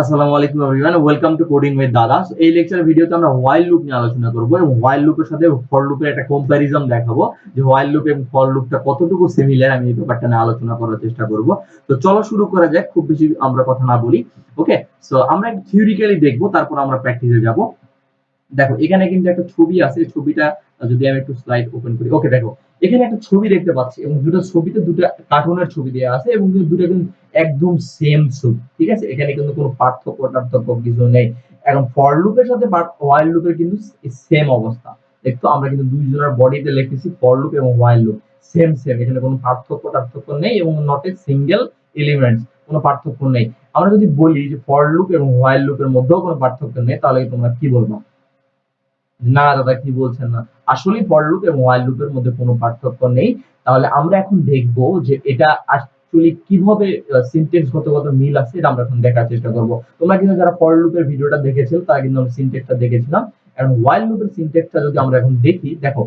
আসসালামু আলাইকুম everyone, welcome to coding with দাদা। এই লেকচার ভিডিওতে আমরা হোয়াইল লুপ নিয়ে আলোচনা করব এবং হোয়াইল লুপের সাথে ফর লুপের একটা কম্প্যারিজন দেখাবো যে হোয়াইল লুপ এবং ফর লুপটা কতটুকু সিমিলার। আমি এই ব্যাপারটা নিয়ে আলোচনা করার চেষ্টা করব। তো চলো শুরু করা যাক, খুব বেশি আমরা কথা না বলি। ওকে, সো আমরা থিওরিক্যালি দেখবো, তারপর আমরা প্র্যাকটিসে যাব। দেখো এখানে কিন্তু একটা ছবি আছে, ছবিটা যদি আমি একটু স্লাইড ওপেন করি। ওকে, দেখো এখানে একটা ছবি দেখতে পাচ্ছি এবং দুটো ছবিতে দুটো কার্টুনের ছবি দেওয়া আছে এবং দুটো কিন্তু একদম সেম ছবি। ঠিক আছে, এখানে কিন্তু কোনো পার্থক্য কিছু নেই। এখন ফর লুপের সাথে হোয়াইল লুপের কিন্তু সেম অবস্থা। দেখতো আমরা কিন্তু দুইজনের বডিতে লিখেছি ফর লুপ এবং হোয়াইল লুপ সেম সেম, এখানে কোনো পার্থক্য নেই এবং নট এ সিঙ্গেল এলিমেন্টস, কোনো পার্থক্য নেই। আমরা যদি বলি যে ফর লুপ এবং হোয়াইল লুপের মধ্যেও কোনো পার্থক্য নেই, তাহলে তোমরা কি বলবো? না দাদা, কি বলছেন না, আসলে ফর লুপ এবং হোয়াইল লুপের মধ্যে কোনো পার্থক্য নেই। তাহলে আমরা এখন দেখব যে এটা অ্যাকচুয়ালি কিভাবে সিনট্যাক্স গত মিল আছে, এটা আমরা এখন দেখার চেষ্টা করব। তোমরা কিন্তু যারা ফর লুপের ভিডিওটা দেখেছো তারা কিন্তু আমরা সিনট্যাক্সটা দেখেছিলাম। এবং হোয়াইল লুপের সিনট্যাক্সটা যদি আমরা এখন দেখি, দেখো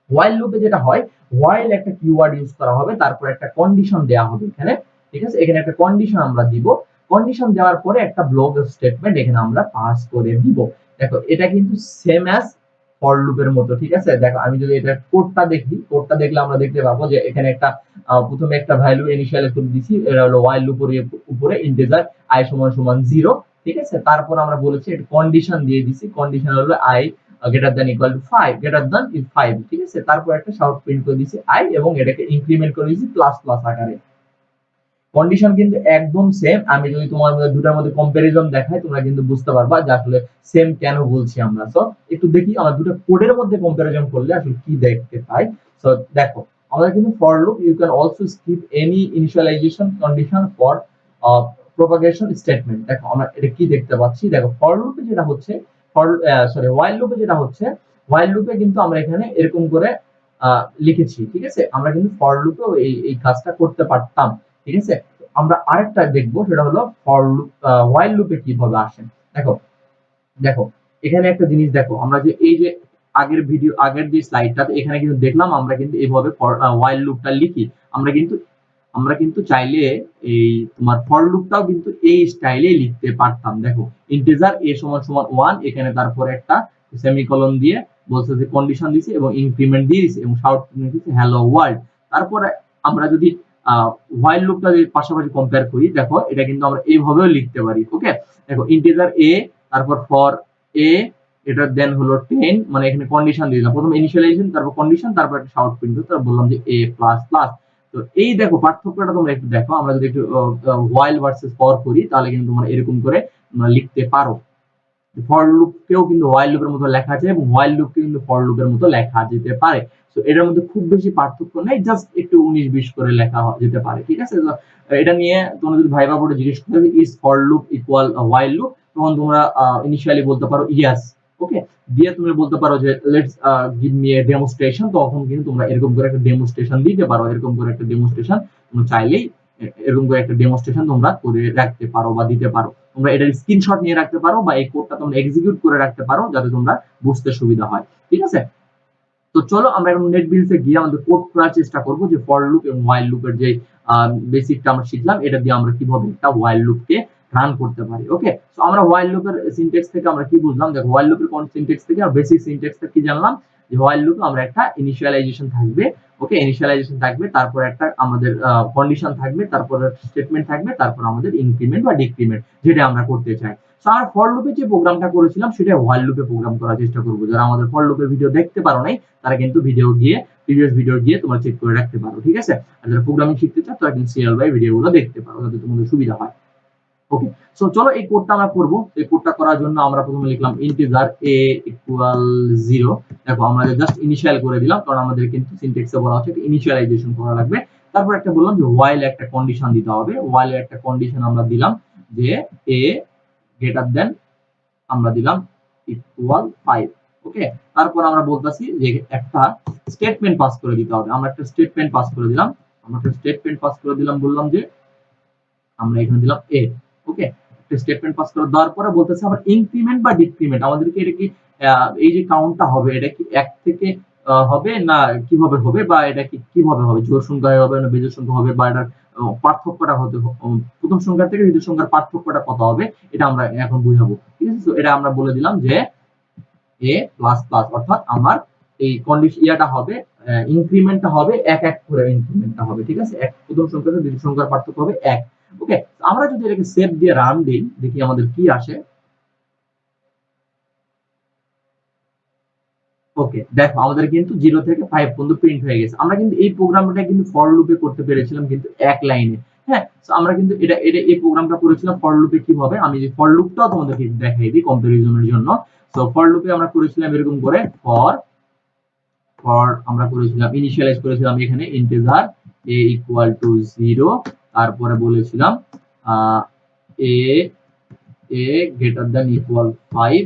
হোয়াইল লুপে যেটা হয়, হোয়াইল একটা কিওয়ার্ড ইউজ করা হবে, তারপর একটা কন্ডিশন দেওয়া হবে এখানে। ঠিক আছে, এখানে একটা কন্ডিশন আমরা দিব। কন্ডিশন দেওয়ার পরে একটা ব্লক স্টেটমেন্ট এখানে আমরা পাস করে দিব। দেখো এটা কিন্তু সেম অ্যাজ ফর লুপের মতো। ঠিক আছে, দেখো আমি যদি এটা কোডটা দেখি, কোডটা দেখলে আমরা দেখতে পাবো যে এখানে একটা প্রথমে একটা ভ্যালু ইনিশিয়ালাইজ করে দিছি, এটা হলো হোয়াইল লুপের উপরে ইন্টিজার i সমান সমান 0। ঠিক আছে, তারপর আমরা বলেছি একটা কন্ডিশন দিয়ে দিছি, কন্ডিশন হলো i greater than equal to 5, greater than is 5। ঠিক আছে, তারপর একটা শাউট প্রিন্ট করে দিয়েছি i এবং এটাকে ইনক্রিমেন্ট করে দিয়েছি প্লাস প্লাস আকারে। কন্ডিশন কিন্তু একদম সেম। আমি যদি তোমার মধ্যে দুটার মধ্যে কম্পারিজন দেখাই, তোমরা কিন্তু বুঝতে পারবা যে আসলে সেম কেন বলছি আমরা। সো একটু দেখি আমরা দুটো কোডের মধ্যে কম্পারিজন করলে আসলে কি দেখতে পাই। সো দেখো, আমাদের কিন্তু for loop you can also skip any initialization condition for propagation statement. দেখো আমরা এটা কি দেখতে পাচ্ছি, দেখো ফর লুপে যেটা হচ্ছে, হোয়াইল লুপে যেটা হচ্ছে, হোয়াইল লুপে কিন্তু আমরা এখানে এরকম করে লিখেছি। ঠিক আছে, আমরা কিন্তু ফর লুপেও এই কাজটা করতে পারতাম। ঠিক আছে, আমরা আরেকটা দেখবো, সেটা হলো ফর লুপ হোয়াইল লুপে কিভাবে আসে। দেখো দেখো এখানে একটা জিনিস দেখো, আমরা যে এই যে আগের যে স্লাইডটাতে এখানে কিন্তু দেখলাম আমরা কিন্তু এইভাবে হোয়াইল লুপটা লিখি। আমরা কিন্তু চাইলে এই তোমার ফর লুপটাও কিন্তু এই স্টাইলে লিখতে পারতাম। দেখো ইন্টিজার a সমান সমান 1, এখানে তারপরে একটা সেমিকোলন দিয়ে বলছে যে কন্ডিশন দিছি এবং ইনক্রিমেন্ট দিয়ে দিছি এবং শাউট দিছি হ্যালো ওয়ার্ল্ড। তারপরে আমরা যদি হোয়াইল লুপটা পাশাপাশি কম্পেয়ার করি, দেখো এটা কিন্তু আমরা এইভাবেও লিখতে পারি। ওকে, দেখো ইন্টিজার a, তারপর ফর a এটা দেন হলো 10, মানে এখানে কন্ডিশন দিয়ে দিলাম, প্রথম ইনিশিয়ালাইজেশন তারপর কন্ডিশন তারপর একটা শাউট প্রিন্ট করতে, তারপর বললাম যে a প্লাস প্লাস। তো এই দেখো পার্থক্যটা তোমরা একটু দেখো, আমরা যদি একটু হোয়াইল ভার্সেস ফর করি, তাহলে কিন্তু তোমরা এরকম করে লিখতে পারো। ফর লুপকেও কিন্তু হোয়াইল লুপের মতো লেখা যায় এবং হোয়াইল লুপকে কিন্তু ফর লুপের মতো লেখা যেতে পারে। তো এটার মধ্যে খুব বেশি পার্থক্য নেই, জাস্ট একটু 19-20 করে লেখা যেতে পারে। ঠিক আছে, তো এটা নিয়ে তোমরা যদি ভাইবা বোর্ডে জিজ্ঞেস করো is for loop equal while loop, তখন তোমরা ইনিশিয়ালি বলতে পারো ইয়েস। ওকে, দিয়ে তুমি বলতে পারো যে let's give me a demonstration, তখন কিন্তু তোমরা এরকম করে একটা ডেমোস্ট্রেশন দিতে পারো। এরকম করে একটা ডেমোস্ট্রেশন তোমরা চাইলেই এরকম করে একটা ডেমোস্ট্রেশন তোমরা করে রাখতে পারো বা দিতে পারো। তোমরা এটার স্ক্রিনশট নিয়ে রাখতে পারো বা এই কোডটা তোমরা এক্সিকিউট করে রাখতে পারো, যাতে তোমরা বুঝতে সুবিধা হয়। ঠিক আছে, তো চলো আমরা এখন নেটবিনসে গিয়ে আমাদের কোড করার চেষ্টা করব যে ফর লুপ এবং হোয়াইল লুপের যে বেসিকটা আমরা শিখলাম, এটা দিয়ে আমরা কিভাবে একটা হোয়াইল লুপকে রান করতে পারি। ওকে, সো আমরা হোয়াইল লুপের সিনট্যাক্স থেকে আমরা কি বুঝলাম, দেখো হোয়াইল লুপের কোন সিনট্যাক্স থেকে আর বেসিক সিনট্যাক্সটা কি জানলাম, যে হোয়াইল লুপে আমরা একটা ইনিশিয়ালাইজেশন থাকবে। ওকে, ইনিশিয়ালাইজেশন থাকবে, তারপর একটা আমাদের কন্ডিশন থাকবে, তারপর স্টেটমেন্ট থাকবে, তারপর আমাদের ইনক্রিমেন্ট বা ডিক্রিমেন্ট যেটা আমরা করতে চাই। সো আমরা ফর লুপে যে প্রোগ্রামটা করেছিলাম সেটা হোয়াইল লুপে প্রোগ্রাম করার চেষ্টা করব। যারা আমাদের ফর লুপের ভিডিও দেখতে পারো নাই, তারা কিন্তু প্রিভিয়াস ভিডিও গিয়ে তোমরা চেক করে রাখতে পারো। ঠিক আছে, আর যারা প্রোগ্রামিং শিখতে চাও তারা কিন্তু সিরিয়াল বাই ভিডিওগুলো দেখতে পারো, যাতে তোমাদের সুবিধা হয়। ওকে, সো চলো এই কোডটা আমরা করব। এই কোডটা করার জন্য আমরা প্রথমে লিখলাম ইন্টিজার a ইকুয়াল 0। দেখো আমরা জাস্ট ইনিশিয়াল করে দিলাম, কারণ আমাদের কিন্তু সিনট্যাক্সে বলা হচ্ছে ইনিশিয়ালাইজেশন করা লাগবে। তারপর একটা বললাম যে হোয়াইল একটা কন্ডিশন দিতে হবে। হোয়াইল একটা কন্ডিশন আমরা দিলাম যে a গ্রেটার দেন, আমরা দিলাম ইকুয়াল 5। ওকে, তারপর আমরা বলতাছি যে একটা স্টেটমেন্ট পাস করে দিতে হবে। আমরা একটা স্টেটমেন্ট পাস করে দিলাম, বললাম যে আমরা এখানে দিলাম a। ওকে, একটা স্টেটমেন্ট পাস করে দেওয়ার পরে বলতেছে আবার ইনক্রিমেন্ট বা ডিক্রিমেন্ট, আমাদেরকে এটা কি এই যে কাউন্টটা হবে, এটা কি 1 থেকে হবে না কিভাবে হবে, বা এটা কি কিভাবে হবে, জোড় সংখ্যায় হবে না বিজোড় সংখ্যা হবে, বা এটা পার্থক্যটা হতে প্রথম সংখ্যা থেকে দ্বিতীয় সংখ্যার পার্থক্যটা কত হবে এটা আমরা এখন বুঝাবো। ঠিক আছে, তো এটা আমরা বলে দিলাম যে এ প্লাস প্লাস, অর্থাৎ আমার এই কন্ডিশন ইয়াটা হবে, ইনক্রিমেন্টটা হবে এক এক করে ইনক্রিমেন্টটা হবে। ঠিক আছে, এক প্রথম সংখ্যা থেকে দ্বিতীয় সংখ্যার পার্থক্য হবে এক। ওকে, আমরা যদি এটাকে সেভ দিয়ে রান দিই, দেখি আমাদের কি আসে। ওকে, দেখো আমাদের কিন্তু 0 থেকে 5 পর্যন্ত প্রিন্ট হয়ে গেছে। আমরা কিন্তু এই প্রোগ্রামটা কিন্তু ফর লুপে করতে পেরেছিলাম কিন্তু এক লাইনে। হ্যাঁ, সো আমরা কিন্তু এটা এই প্রোগ্রামটা করেছিলাম ফর লুপে কিভাবে, আমি যে ফর লুপটাও তোমাদেরকে দেখাই দিই কম্পারিজনের জন্য। সো ফর লুপে আমরা করেছিলাম এরকম করে ফর ফর আমরা করেছিলাম ইনিশিয়ালাইজ করেছিলাম এখানে ইন্টিজার a ইকুয়াল টু 0, তারপরে বলেছিলাম a a greater than equal 5,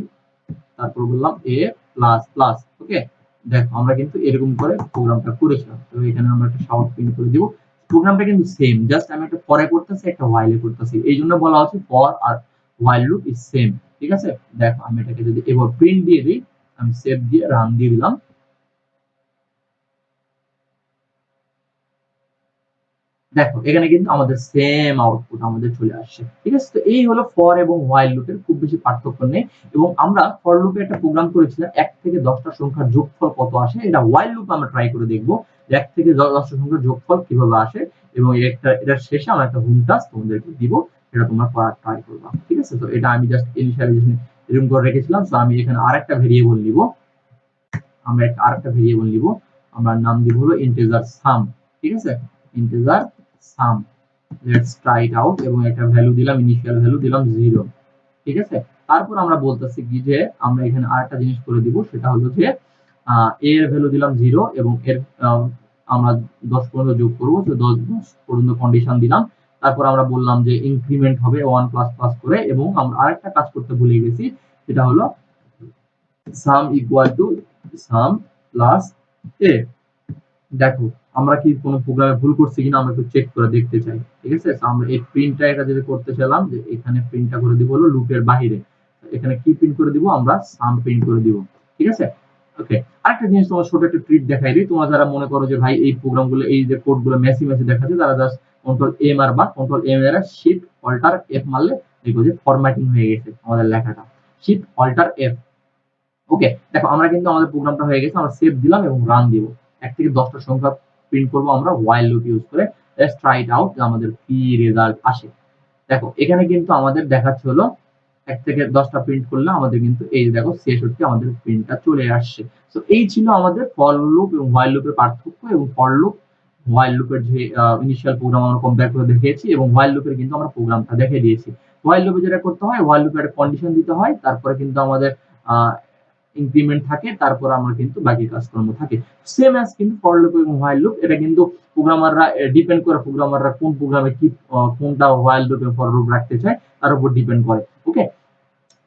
তারপর বললাম a প্লাস প্লাস। ওকে, দেখো আমরা কিন্তু এরকম করে প্রোগ্রামটা করেছিলাম। তো এখানে আমরা একটা শাউট প্রিন্ট করে দিব। প্রোগ্রামটা কিন্তু সেম, জাস্ট আমি একটা ফরে করতেছি, একটা while এ করতেছি, এই জন্য বলা হচ্ছে ফর আর while লুপ ইজ সেম। ঠিক আছে, দেখো আমি এটাকে যদি এবার প্রিন্ট দিয়ে দিই, আমি সেভ দিয়ে রান দিয়ে দিলাম, দেখো এখানে কিন্তু আমাদের সেম আউটপুট আমাদের চলে আসছে। ঠিক আছে, তো এই হলো ফর এবং while লুপের, খুব বেশি পার্থক্য নেই। এবং আমরা ফর লুপে একটা প্রোগ্রাম করেছিলাম 1 থেকে 10টা সংখ্যার যোগফল কত আসে, এটা while লুপে আমরা ট্রাই করে দেখব যে 1 থেকে 10টা সংখ্যার যোগফল কিভাবে আসে। এবং এটার শেষে আমরা একটা হোম টাস্ক তোমাদেরকে দিব, এটা তোমরা করার ট্রাই করবা। ঠিক আছে, তো এটা আমি জাস্ট ইনিশিয়ালাইজেশন এরকম করে রেখেছিলাম। তো আমি এখানে আরেকটা ভেরিয়েবল নিব, আমরা নাম দিব হলো ইন্টিজার সাম। ঠিক আছে, integer some, let's try it out, এবং একটা ভ্যালু দিলাম, ইনিশিয়াল ভ্যালু দিলাম 0। ঠিক আছে, তারপর আমরা বলতেছি কি যে আমরা এখানে আরেকটা জিনিস করে দিব, সেটা হলো যে এর ভ্যালু দিলাম 0 এবং এর আমরা 10 পর্যন্ত যোগ করব, তো 10 পর্যন্ত কন্ডিশন দিলাম। তারপর আমরা বললাম যে ইনক্রিমেন্ট হবে 1 প্লাস প্লাস করে, এবং আমরা আরেকটা কাজ করতে ভুলে গেছি, সেটা হলো sum equal to sum plus a. দেখো আমরা কি কোনো প্রোগ্রামে ভুল করছি কিনা আমরা একটু চেক করে দেখতে চাই। ঠিক আছে, আমরা এই প্রিন্টটা এটা যদি করতে চাইলাম, যে এখানে প্রিন্টটা করে দিব হলো লুপের বাইরে, এখানে কি প্রিন্ট করে দিব, আমরা সাম প্রিন্ট করে দিব। ঠিক আছে, ওকে। আরেকটা জিনিস তোমার ছোট একটা ট্রিক দেখাই দিই, তোমরা যারা মনে করো যে ভাই এই প্রোগ্রামগুলো, এই যে কোডগুলো মেসি মেসি দেখাচ্ছে, তারা জাস্ট কন্ট্রোল এ মারবা, কন্ট্রোল এ মেরে শিফট অল্টার এফ মারলে দেখো যে ফরম্যাটিং হয়ে গেছে আমাদের লেখাটা, শিফট অল্টার এফ। ওকে, দেখো আমরা কিন্তু আমাদের প্রোগ্রামটা হয়ে গেছে, আমরা সেভ দিলাম এবং রান দিব। 1 থেকে 10টা সংখ্যা প্রিন্ট করব আমরা while লুপ ইউজ করে। লেটস ট্রাই ইট আউট যে আমাদের কি রেজাল্ট আসে। দেখো এখানে কিন্তু আমাদের দেখাচ্ছে হলো 1 থেকে 10টা প্রিন্ট করলে আমাদের কিন্তু এই যে দেখো 66 আমাদের প্রিন্টটা চলে আসছে। তো এই ছিল আমাদের ফর লুপ এবং while লুপের পার্থক্য, এবং ফর লুপ while লুপের যে ইনিশিয়াল প্রোগ্রাম আমরা কম্পেয়ার করে দেখিয়েছি, এবং while লুপের কিন্তু আমরা প্রোগ্রামটা দেখিয়ে দিয়েছি। while লুপে যেটা করতে হয়, while লুপে একটা কন্ডিশন দিতে হয়, তারপরে কিন্তু আমাদের ইনক্রিমেন্ট থাকে, তারপর আমরা কিন্তু বাকি কাজকর্ম থাকে। সেম অ্যাজ কিন্তু ফর লুপ এবং while লুপ, এটা কিন্তু প্রোগ্রামাররা ডিপেন্ড করে, প্রোগ্রামাররা কোন প্রোগ্রামে কি কোনটা while লুপ এবং ফর লুপ রাখতে চায় তার উপর ডিপেন্ড করে। ওকে,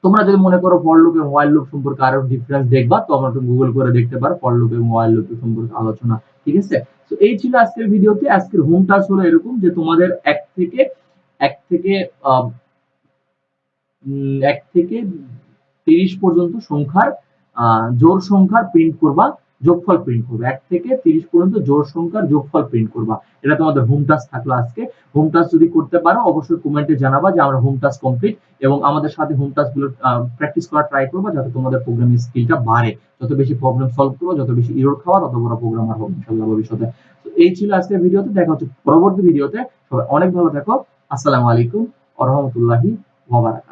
তোমরা যদি মনে করো ফর লুপ এবং while লুপ সম্পর্কে আরো ডিফারেন্স দেখবা, তো আমরা গুগল করে দেখতে পারো ফর লুপ এবং while লুপ সম্পর্কে আলোচনা। ঠিক আছে, তো এই ছিল আজকের ভিডিওতে। আজকের হোম টাস্ক হলো এরকম যে তোমাদের এক থেকে 30 পর্যন্ত সংখ্যার জোড় সংখ্যার প্রিন্ট করবা, যোগফল প্রিন্ট করবে। 1 থেকে 30 পর্যন্ত জোড় সংখ্যার যোগফল প্রিন্ট করবা। এটা তোমাদের হোম টাস্ক থাকলো আজকে। হোম টাস্ক যদি করতে পারো অবশ্যই কমেন্টে জানাবা যে আমরা হোম টাস্ক কমপ্লিট, এবং আমাদের সাথে হোম টাস্ক গুলো প্র্যাকটিস করা ট্রাই করবা, যাতে তোমাদের প্রোগ্রামিং স্কিলটা বাড়ে। যত বেশি প্রবলেম সলভ করো, যত বেশি এরর খাওয়া, তত বড় প্রোগ্রামার হবে ইনশাআল্লাহ ভবিষ্যতে। তো এই ছিল আজকের ভিডিওতে, দেখা হচ্ছে পরবর্তী ভিডিওতে। সবাই অনেক ভালো থাকো। আসসালামু আলাইকুম ওয়া রাহমাতুল্লাহি ওয়া বারাকাতুহু।